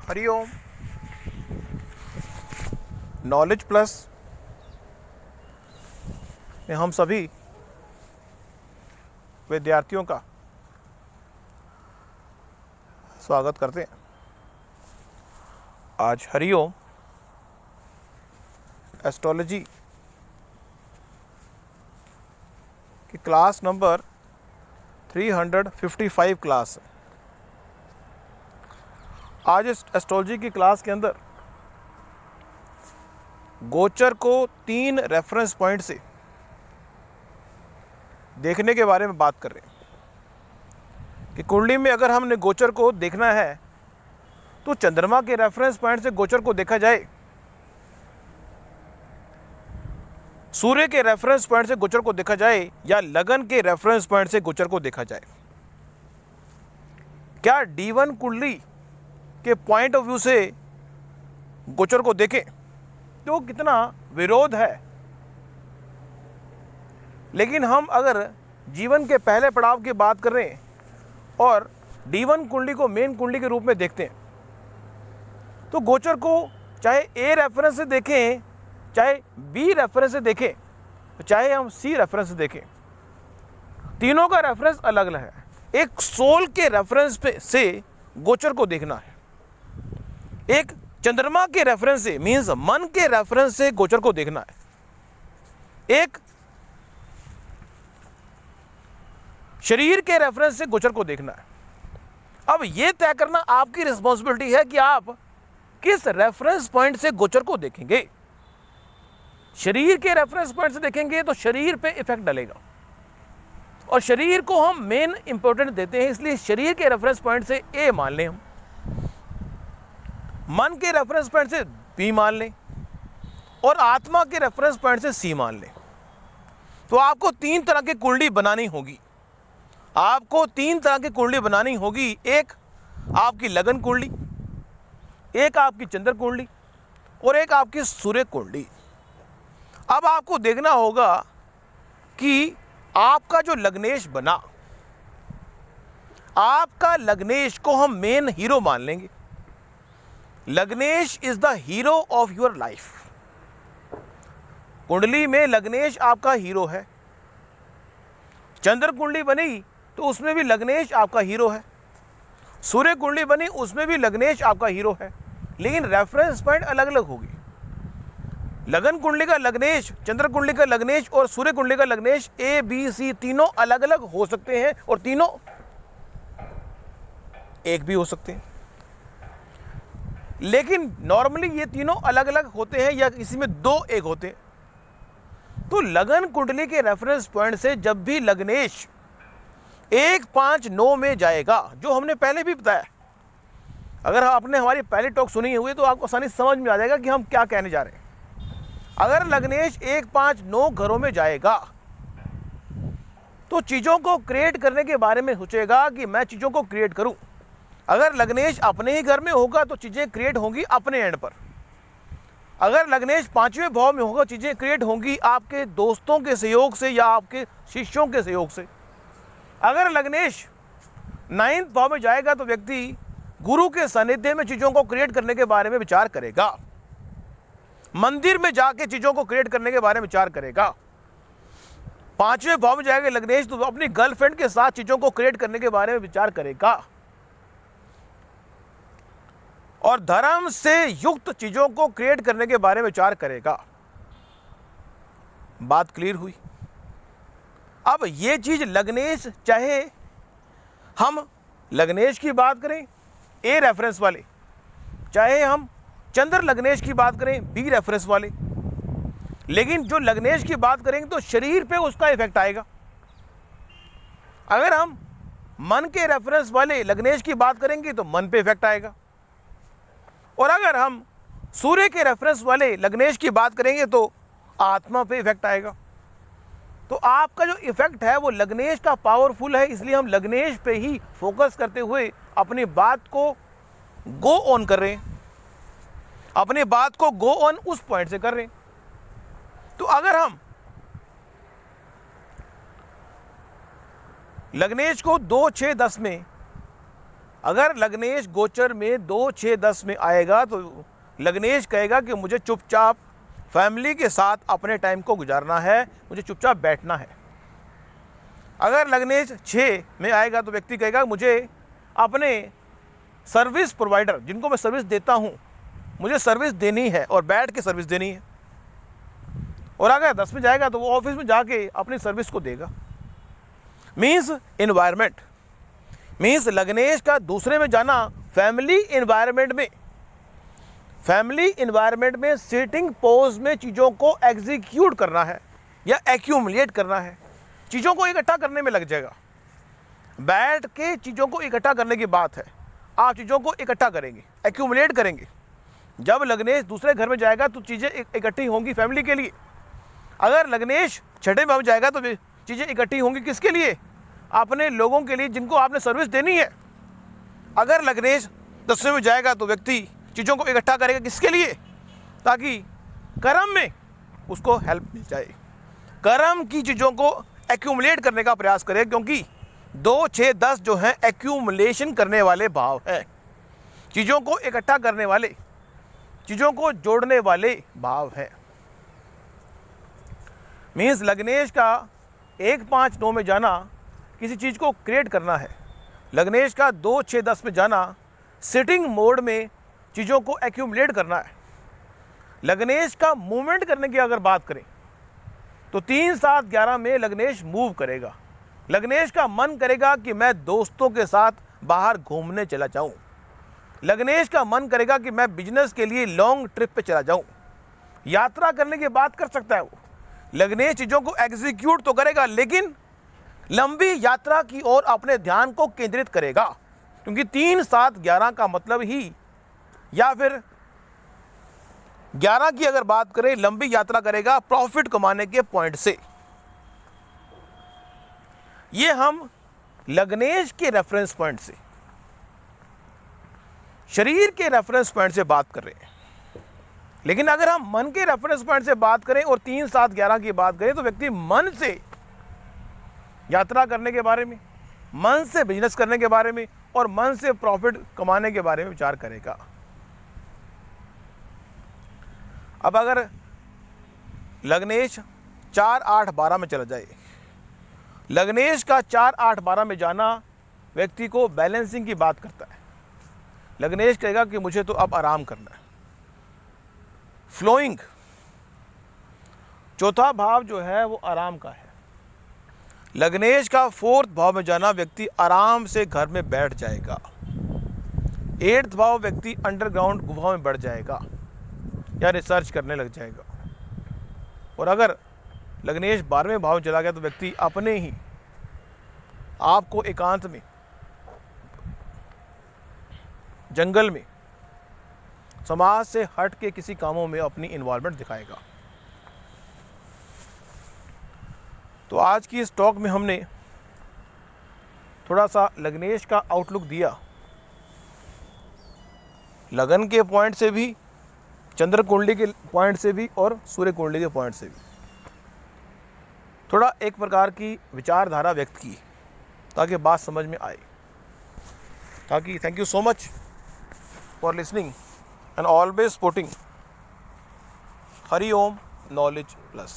Hariom. Knowledge plus में हम सभी विद्यार्थियों का स्वागत करते हैं। आज हरिओम एस्ट्रोलॉजी की क्लास नंबर 355 क्लास है। आज इस एस्ट्रोलॉजी की क्लास के अंदर गोचर को 3 रेफरेंस पॉइंट से देखने के बारे में बात कर रहे हैं कि कुंडली में अगर हमने गोचर को देखना है तो चंद्रमा के रेफरेंस पॉइंट से गोचर को देखा जाए, सूर्य के रेफरेंस पॉइंट से गोचर को देखा जाए, या लगन के रेफरेंस पॉइंट से गोचर को देखा जाए। क्या D1 कुंडली के पॉइंट ऑफ व्यू से गोचर को देखें तो कितना विरोध है। लेकिन हम अगर जीवन के पहले पड़ाव की बात कर रहे हैं और D1 कुंडली को मेन कुंडली के रूप में देखते हैं तो गोचर को चाहे A रेफरेंस से देखें, चाहे B रेफरेंस से देखें, चाहे हम C रेफरेंस से देखें, तीनों का रेफरेंस अलग अलग है। एक सोल के रेफरेंस पे से गोचर को देखना है, एक चंद्रमा के रेफरेंस से मींस मन के रेफरेंस से गोचर को देखना है, एक शरीर के रेफरेंस से गोचर को देखना है। अब यह तय करना आपकी रिस्पॉन्सिबिलिटी है कि आप किस रेफरेंस पॉइंट से गोचर को देखेंगे। शरीर के रेफरेंस पॉइंट से देखेंगे तो शरीर पे इफेक्ट डालेगा और शरीर को हम मेन इंपॉर्टेंट देते हैं, इसलिए शरीर के रेफरेंस पॉइंट से ए मान लें, हम मन के रेफरेंस पॉइंट से बी मान लें और आत्मा के रेफरेंस पॉइंट से सी मान लें। तो आपको 3 तरह की कुंडली बनानी होगी। आपको 3 तरह की कुंडली बनानी होगी। एक आपकी लगन कुंडली, एक आपकी चंद्र कुंडली और एक आपकी सूर्य कुंडली। अब आपको देखना होगा कि आपका जो लग्नेश बना, आपका लग्नेश को हम मेन हीरो मान लेंगे। Lagnesh is the hero of your life. कुंडली में लग्नेश आपका हीरो है। चंद्र कुंडली बनी तो उसमें भी लग्नेश आपका हीरो है। सूर्य कुंडली बनी उसमें भी लग्नेश आपका हीरो है, लेकिन रेफरेंस पॉइंट अलग अलग होगी। लगन कुंडली का लग्नेश, चंद्र कुंडली का लग्नेश और सूर्य कुंडली का लग्नेश A, B, C तीनों अलग अलग हो सकते हैं और तीनों एक भी हो सकते हैं। लेकिन नॉर्मली ये तीनों अलग अलग होते हैं या किसी में 2 एक होते हैं। तो लगन कुंडली के रेफरेंस पॉइंट से जब भी लग्नेश 1, 5, 9 में जाएगा, जो हमने पहले भी बताया, अगर आपने हमारी पहली टॉक सुनी हुई तो आपको आसानी समझ में आ जाएगा कि हम क्या कहने जा रहे हैं। अगर लग्नेश 1, 5, 9 घरों में जाएगा तो चीज़ों को क्रिएट करने के बारे में सोचेगा कि मैं चीज़ों को क्रिएट करूं। अगर लग्नेश अपने ही घर में होगा तो चीज़ें क्रिएट होंगी अपने एंड पर। अगर लग्नेश 5वें भाव में होगा, चीज़ें क्रिएट होंगी आपके दोस्तों के सहयोग से या आपके शिष्यों के सहयोग से। अगर लग्नेश 9th भाव में जाएगा तो व्यक्ति गुरु के सानिध्य में चीज़ों को क्रिएट करने के बारे में विचार करेगा, मंदिर में जाके चीज़ों को क्रिएट करने के बारे में विचार करेगा। 5वें भाव में जाएगा लग्नेश तो अपनी गर्लफ्रेंड के साथ चीज़ों को क्रिएट करने के बारे में विचार करेगा और धर्म से युक्त चीज़ों को क्रिएट करने के बारे में विचार करेगा। बात क्लियर हुई। अब ये चीज़ लग्नेश, चाहे हम लग्नेश की बात करें A रेफरेंस वाले, चाहे हम चंद्र लग्नेश की बात करें B रेफरेंस वाले, लेकिन जो लग्नेश की बात करेंगे तो शरीर पे उसका इफेक्ट आएगा। अगर हम मन के रेफरेंस वाले लग्नेश की बात करेंगे तो मन पे इफेक्ट आएगा और अगर हम सूर्य के रेफरेंस वाले लग्नेश की बात करेंगे तो आत्मा पे इफेक्ट आएगा। तो आपका जो इफेक्ट है वो लग्नेश का पावरफुल है, इसलिए हम लग्नेश पे ही फोकस करते हुए अपनी बात को गो ऑन कर रहे हैं, अपनी बात को गो ऑन उस पॉइंट से कर रहे हैं। तो अगर हम लग्नेश को 2, 6, 10 में अगर लग्नेश गोचर में 2, 6, 10 में आएगा तो लग्नेश कहेगा कि मुझे चुपचाप फैमिली के साथ अपने टाइम को गुजारना है, मुझे चुपचाप बैठना है। अगर लग्नेश 6 में आएगा तो व्यक्ति कहेगा मुझे अपने सर्विस प्रोवाइडर, जिनको मैं सर्विस देता हूँ, मुझे सर्विस देनी है और बैठ के सर्विस देनी है। और अगर 10 में जाएगा तो वो ऑफिस में जाके अपनी सर्विस को देगा। मीन्स इन्वायरमेंट, मीन्स लग्नेश का दूसरे में जाना फैमिली इन्वायरमेंट में सिटिंग पोज में चीज़ों को एग्जीक्यूट करना है या एक्यूमुलेट करना है, चीज़ों को इकट्ठा करने में लग जाएगा। बैठ के चीज़ों को इकट्ठा करने की बात है, आप चीज़ों को इकट्ठा करेंगे, एक्यूमुलेट करेंगे। जब लग्नेश दूसरे घर में जाएगा तो चीज़ें इकट्ठी होंगी फैमिली के लिए। अगर लग्नेश 6ठे भाव में जाएगा तो चीज़ें इकट्ठी होंगी किसके लिए? अपने लोगों के लिए जिनको आपने सर्विस देनी है। अगर लग्नेश 10वें में जाएगा तो व्यक्ति चीज़ों को इकट्ठा करेगा किसके लिए? ताकि कर्म में उसको हेल्प मिल जाए, कर्म की चीज़ों को एक्यूमुलेट करने का प्रयास करे, क्योंकि 2, 6, 10 जो हैं एक्यूमुलेशन करने वाले भाव हैं, चीज़ों को इकट्ठा करने वाले, चीज़ों को जोड़ने वाले भाव हैं। मीन्स लग्नेश का 1, 5, 9 में जाना किसी चीज़ को क्रिएट करना है। लग्नेश का 2, 6, 10 में जाना सिटिंग मोड में चीज़ों को एक्यूमुलेट करना है। लग्नेश का मूवमेंट करने की अगर बात करें तो 3, 7, 11 में लग्नेश मूव करेगा। लग्नेश का मन करेगा कि मैं दोस्तों के साथ बाहर घूमने चला जाऊं। लग्नेश का मन करेगा कि मैं बिजनेस के लिए लॉन्ग ट्रिप पे चला जाऊं। यात्रा करने की बात कर सकता है वो। लग्नेश चीज़ों को एग्जीक्यूट तो करेगा, लेकिन लंबी यात्रा की ओर अपने ध्यान को केंद्रित करेगा, क्योंकि 3, 7, 11 का मतलब ही, या फिर 11 की अगर बात करें, लंबी यात्रा करेगा प्रॉफिट कमाने के पॉइंट से। ये हम लग्नेश के रेफरेंस पॉइंट से, शरीर के रेफरेंस पॉइंट से बात कर रहे हैं। लेकिन अगर हम मन के रेफरेंस पॉइंट से बात करें और 3, 7, 11 की बात करें तो व्यक्ति मन से यात्रा करने के बारे में, मन से बिजनेस करने के बारे में और मन से प्रॉफिट कमाने के बारे में विचार करेगा। अब अगर लग्नेश 4, 8, 12 में चला जाए, लग्नेश का 4, 8, 12 में जाना व्यक्ति को बैलेंसिंग की बात करता है। लग्नेश कहेगा कि मुझे तो अब आराम करना है, फ्लोइंग। चौथा भाव जो है वो आराम का है। लग्नेश का 4th भाव में जाना व्यक्ति आराम से घर में बैठ जाएगा। 8th भाव व्यक्ति अंडरग्राउंड गुफा में बढ़ जाएगा या रिसर्च करने लग जाएगा। और अगर लग्नेश 12वें भाव में चला गया तो व्यक्ति अपने ही आपको एकांत में, जंगल में, समाज से हट के किसी कामों में अपनी इन्वॉल्वमेंट दिखाएगा। तो आज की इस टॉक में हमने थोड़ा सा लग्नेश का आउटलुक दिया, लगन के पॉइंट से भी, चंद्र कुंडली के पॉइंट से भी और सूर्य कुंडली के पॉइंट से भी थोड़ा एक प्रकार की विचारधारा व्यक्त की ताकि बात समझ में आए। ताकि thank you so much for listening and always supporting Hari Om knowledge plus.